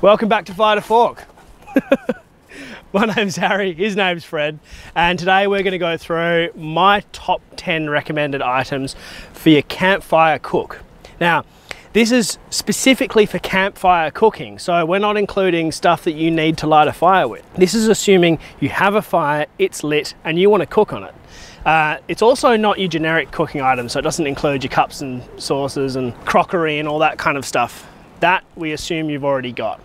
Welcome back to Fire to Fork. My name's Harry, his name's Fred, and today we're going to go through my top 10 recommended items for your campfire cook. Now, this is specifically for campfire cooking, so we're not including stuff that you need to light a fire with. This is assuming you have a fire, it's lit, and you want to cook on it. It's also not your generic cooking items, so it doesn't include your cups and saucers and crockery and all that kind of stuff. That we assume you've already got.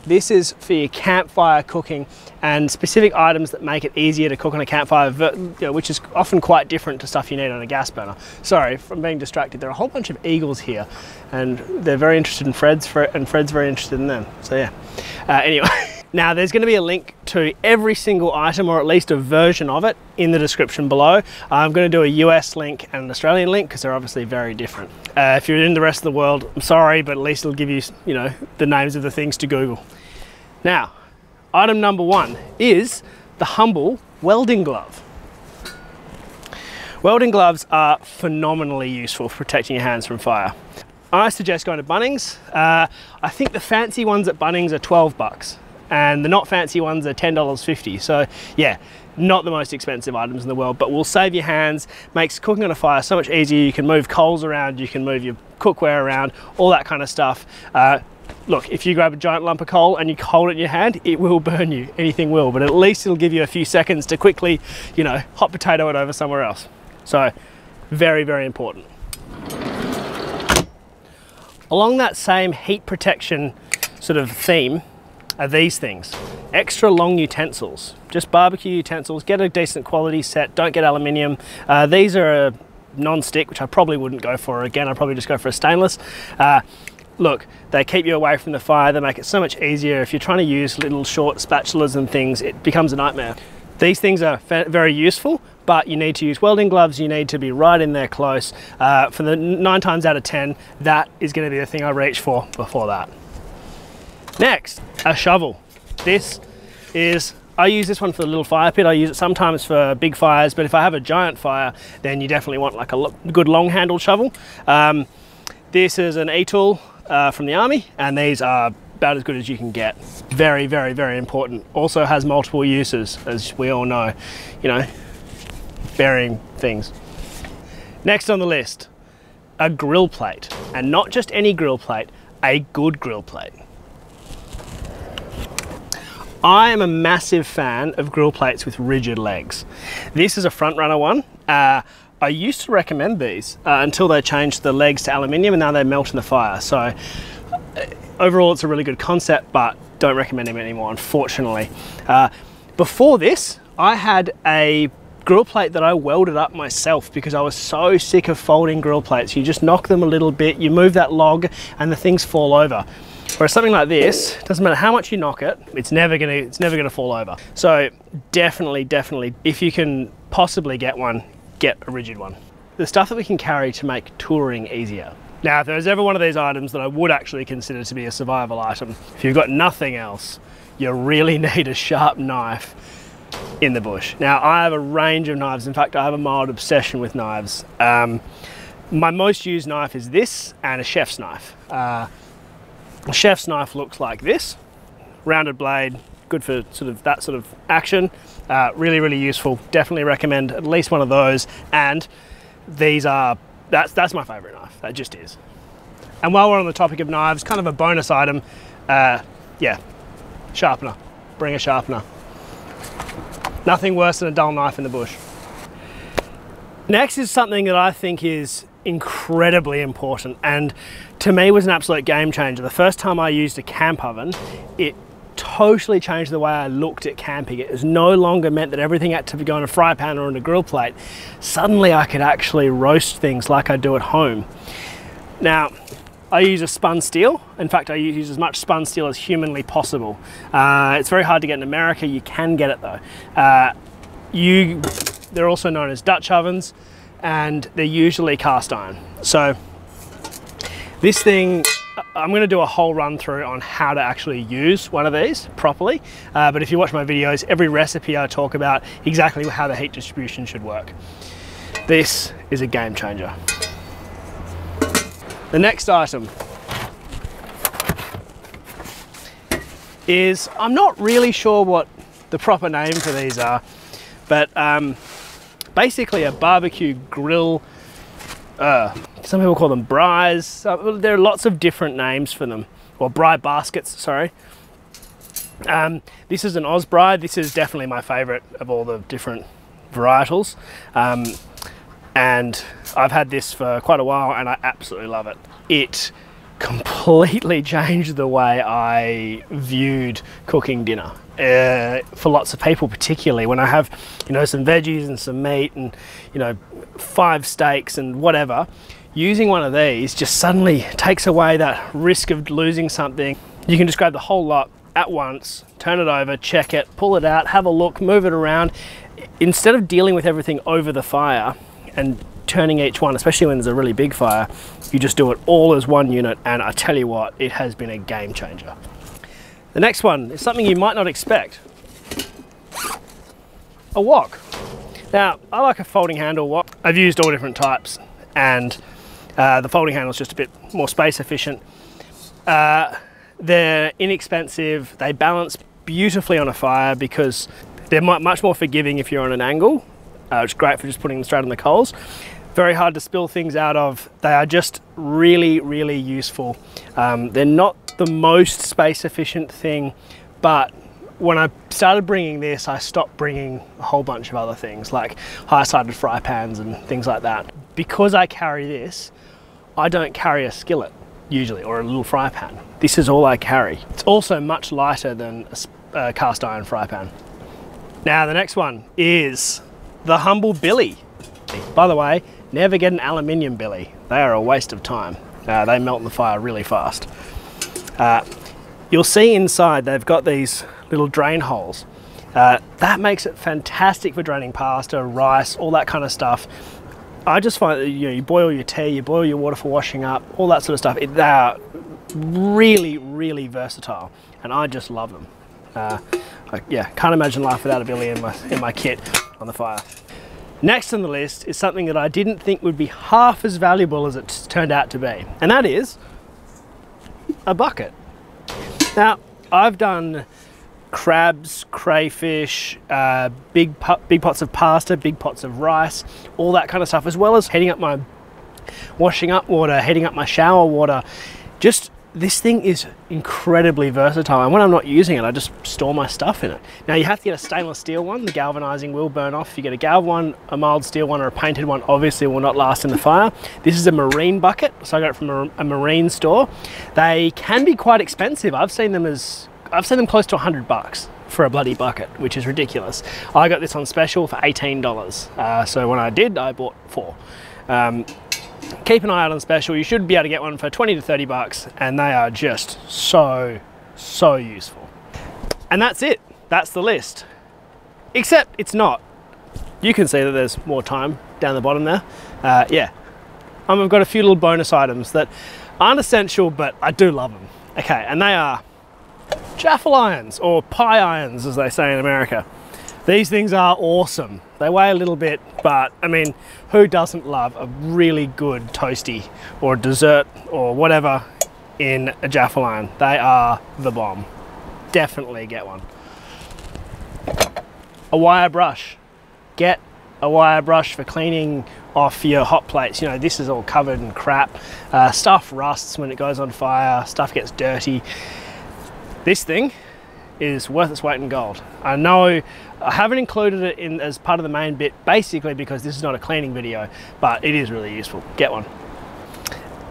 This is for your campfire cooking and specific items that make it easier to cook on a campfire, which is often quite different to stuff you need on a gas burner. Sorry, from being distracted. There are a whole bunch of eagles here and they're very interested in Fred's, and Fred's very interested in them. So yeah, anyway. Now there's going to be a link to every single item, or at least a version of it, in the description below. I'm going to do a US link and an Australian link because they're obviously very different. If you're in the rest of the world, I'm sorry, but at least it'll give you, the names of the things to Google. Now, item number one is the humble welding glove. Welding gloves are phenomenally useful for protecting your hands from fire. I suggest going to Bunnings. I think the fancy ones at Bunnings are 12 bucks. And the not fancy ones are $10.50. So yeah, not the most expensive items in the world, but will save your hands, makes cooking on a fire so much easier. You can move coals around, you can move your cookware around, all that kind of stuff. Look, if you grab a giant lump of coal and you hold it in your hand, it will burn you, anything will, but at least it'll give you a few seconds to quickly, hot potato it over somewhere else. So very, very important. Along that same heat protection sort of theme, are these things. Extra long utensils, just barbecue utensils. Get a decent quality set, don't get aluminium. These are a non-stick, which I probably wouldn't go for. Again, I'd probably just go for a stainless. Look, they keep you away from the fire, they make it so much easier. If you're trying to use little short spatulas and things, it becomes a nightmare. These things are very useful, but you need to use welding gloves, you need to be right in there close. For the 9 times out of 10, that is going to be the thing I reach for before that. Next, a shovel. I use this one for the little fire pit. I use it sometimes for big fires, but if I have a giant fire, then you definitely want like a good long handled shovel. This is an E-tool from the army, and these are about as good as you can get. Very, very, very important. Also has multiple uses, as we all know, burying things. Next on the list, a grill plate, and not just any grill plate, a good grill plate. I am a massive fan of grill plates with rigid legs. This is a front runner one. I used to recommend these until they changed the legs to aluminium, and now they melt in the fire. So overall it's a really good concept, but don't recommend them anymore, unfortunately. Before this, I had a grill plate that I welded up myself because I was so sick of folding grill plates. You just knock them a little bit, you move that log and the things fall over. Whereas something like this, doesn't matter how much you knock it, it's never gonna fall over. So definitely, if you can possibly get one, get a rigid one. The stuff that we can carry to make touring easier. Now, if there's ever one of these items that I would actually consider to be a survival item, if you've got nothing else, you really need a sharp knife in the bush. Now, I have a range of knives. In fact, I have a mild obsession with knives. My most used knife is this, and a chef's knife. A chef's knife looks like this, rounded blade, good for that sort of action. Really, really useful. Definitely recommend at least one of those. And these are, that's my favorite knife. That just is. And while we're on the topic of knives, kind of a bonus item, yeah, sharpener. Bring a sharpener. Nothing worse than a dull knife in the bush. Next is something that I think is incredibly important, and to me was an absolute game changer. The first time I used a camp oven, it totally changed the way I looked at camping. It was no longer meant that everything had to go in a fry pan or in a grill plate. Suddenly I could actually roast things like I do at home. Now, I use a spun steel. In fact, I use as much spun steel as humanly possible. It's very hard to get in America. You can get it though. They're also known as Dutch ovens, and they're usually cast iron. So this thing, I'm going to do a whole run through on how to actually use one of these properly. But if you watch my videos, every recipe I talk about exactly how the heat distribution should work. This is a game changer. The next item is, I'm not really sure what the proper name for these are, but basically a barbecue grill. Some people call them braais. There are lots of different names for them, or braai baskets, sorry. This is an Oz braai. This is definitely my favorite of all the different varietals. And I've had this for quite a while and I absolutely love it. It completely changed the way I viewed cooking dinner. For lots of people, particularly when I have, you know, some veggies and some meat and, you know, 5 steaks and whatever, using one of these just suddenly takes away that risk of losing something. You can just grab the whole lot at once, turn it over, check it, pull it out, have a look, move it around. Instead of dealing with everything over the fire and turning each one, especially when there's a really big fire, you just do it all as one unit, and I tell you what, it has been a game changer. The next one is something you might not expect. A wok. Now, I like a folding handle wok. I've used all different types, and the folding handle is just a bit more space efficient. They're inexpensive, they balance beautifully on a fire because they're much more forgiving if you're on an angle. It's great for just putting them straight on the coals. Very hard to spill things out of. They are just really, really useful. They're not the most space efficient thing, but when I started bringing this, I stopped bringing a whole bunch of other things like high-sided fry pans and things like that. Because I carry this, I don't carry a skillet usually, or a little fry pan. This is all I carry. It's also much lighter than a cast iron fry pan. Now the next one is the humble billy. By the way, never get an aluminium billy. They are a waste of time. They melt in the fire really fast. You'll see inside they've got these little drain holes. That makes it fantastic for draining pasta, rice, all that kind of stuff. I just find that, you know, you boil your tea, you boil your water for washing up, all that sort of stuff. They are really, really versatile, and I just love them. Yeah, can't imagine life without a billy in my kit on the fire. Next on the list is something that I didn't think would be half as valuable as it's turned out to be, and that is a bucket. Now, I've done crabs, crayfish, big pots of pasta, big pots of rice, all that kind of stuff, as well as heating up my washing up water, heating up my shower water. Just, this thing is incredibly versatile, and when I'm not using it, I just store my stuff in it. Now, you have to get a stainless steel one. The galvanizing will burn off. If you get a galv one, a mild steel one, or a painted one, obviously will not last in the fire. This is a marine bucket, so I got it from a marine store. They can be quite expensive. I've seen them close to $100 for a bloody bucket, which is ridiculous. I got this on special for $18. So when I did, I bought 4. Keep an eye out on special. You should be able to get one for 20 to 30 bucks, and they are just so useful. And that's it. That's the list. Except it's not. You can see that there's more time down the bottom there. Yeah. I've got a few little bonus items that aren't essential, but I do love them. Okay, and they are jaffle irons, or pie irons as they say in America. These things are awesome. They weigh a little bit, but I mean, who doesn't love a really good toasty or dessert or whatever in a jaffle iron? They are the bomb. Definitely get one. A wire brush. Get a wire brush for cleaning off your hot plates. You know, this is all covered in crap. Stuff rusts when it goes on fire, stuff gets dirty. This thing is worth its weight in gold. I know I haven't included it in as part of the main bit, basically because this is not a cleaning video, but it is really useful. Get one.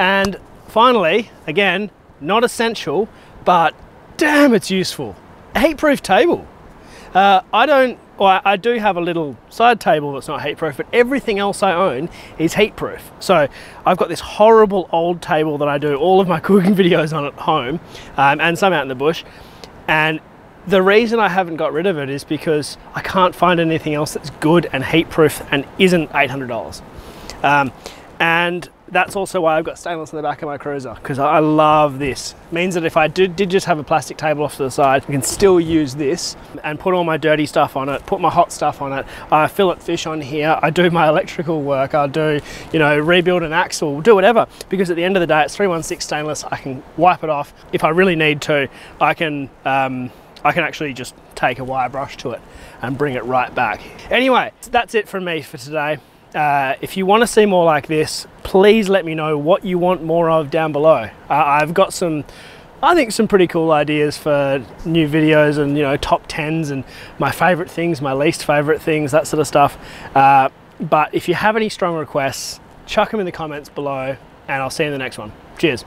And finally, again, not essential, but damn, it's useful. A heatproof table. I do have a little side table that's not heatproof, but everything else I own is heatproof. So I've got this horrible old table that I do all of my cooking videos on at home, and some out in the bush. And the reason I haven't got rid of it is because I can't find anything else that's good and heatproof and isn't $800. And That's also why I've got stainless in the back of my cruiser, because I love this. It means that if I did just have a plastic table off to the side, I can still use this and put all my dirty stuff on it, put my hot stuff on it. I fillet fish on here, I do my electrical work, I'll do, you know, rebuild an axle, do whatever, because at the end of the day it's 316 stainless. I can wipe it off. If I really need to, I can actually just take a wire brush to it and bring it right back. Anyway, that's it from me for today. If you want to see more like this, please let me know what you want more of down below. I've got some, I think, some pretty cool ideas for new videos, and, you know, top 10s and my favorite things, my least favorite things, that sort of stuff. But if you have any strong requests, chuck them in the comments below, and I'll see you in the next one. Cheers.